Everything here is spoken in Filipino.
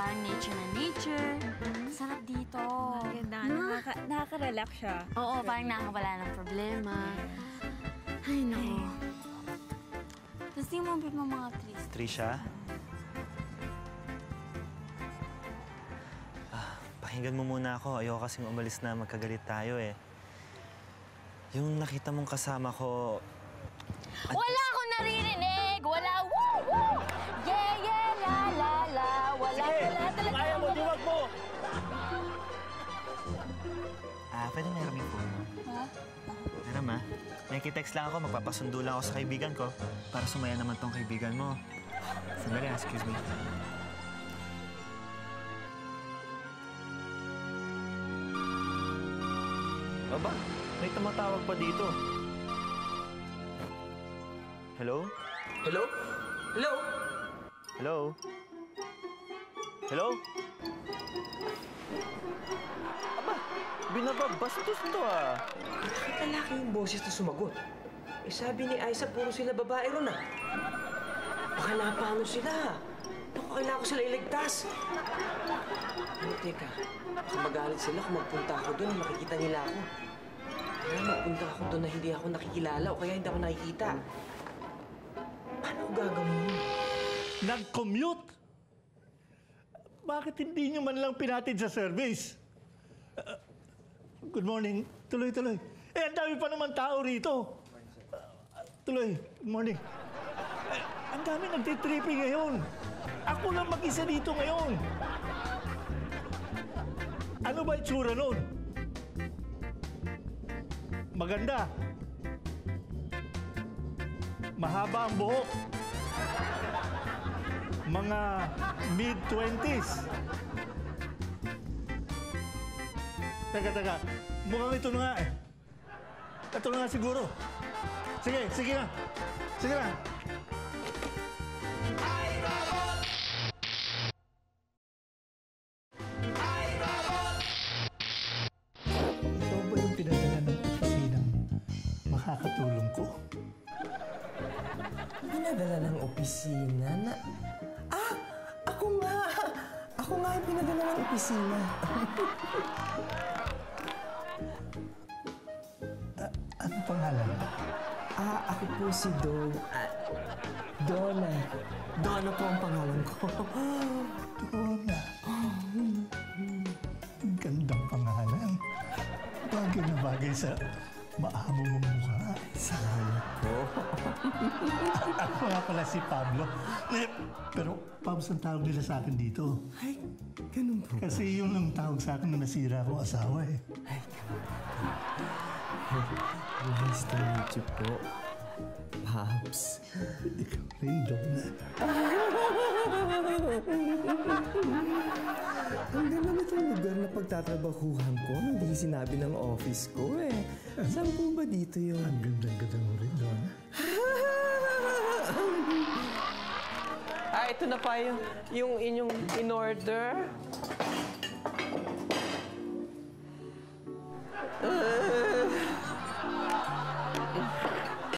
parang nature na nature. Sarap dito. Ganda. Nakaka-relax siya. Oo, parang nakakawala ng problema. Ay, naku. Tapos di mo bit mo mga trees. Trisha? Pakinggan mo muna ako. Ayoko kasing umalis na magkagalit tayo eh. Yung nakita mong kasama ko... Wala akong naririnig! Wala! Woo! Woo! Yeah, yeah, la, la, la. Wala, wala talaga. Kaya mo, diwag mo! Pwede meron yung phone mo? Ha? Meron, ma. Nakikitext lang ako. Magpapasundo lang ako sa kaibigan ko para sumaya naman tong kaibigan mo. Sandali, excuse me. Aba, may tumatawag pa dito. Hello? Hello? Hello? Hello? Hello? Aba, binababastos to ah. Bakit lalaki yung boses na sumagot? Eh sabi ni Aiza, puro sila babae ron ah. Baka napano sila. Naku, kailangan ko sila iligtas. Ano, teka. Baka magalit sila kung magpunta ako doon, makikita nila ako. Kaya magpunta ako doon na hindi ako nakikilala o kaya hindi ako nakikita. Paano ko gagawin yun? Nag-commute? Bakit hindi nyo man lang pinatid sa service? Good morning. Tuloy-tuloy. Eh, ang dami pa naman tao rito. Tuloy. Good morning. Ang dami nagtitripping ngayon. Ako lang mag-isa dito ngayon. Ano ba itsura nun? Maganda. Mahaba ang buhok. Mga mid-20s. Teka. Mukhang ito na nga eh. Ito na nga siguro. Sige na. Sige na. Ito ba yung pinadala ng opisinang makakatulong ko? Pinadala ng opisina na... Ah! Ako nga! Ako nga yung pinadala ng opisina. Ano pangalan? Ako po si Donna. Donna po ang pangalan ko. Donna. Ang gandang pangalan. Bagay na bagay sa maamo mong mukha. Salamat po. Ako nga pala si Pablo. Pero Pabs ang tawag nila sa akin dito. Ay, ganun po. Kasi yun ang tawag sa akin na nasira akong asawa eh. Ay, nice to meet you po, Pops. Ikaw rin, Donna. Ang ganda na itong lugar na pagtatrabahuhan ko nang di sinabi ng office ko eh. Saan po ba dito yun? Ang ganda mo rin, Donna. Ito na pa yung inyong in-order.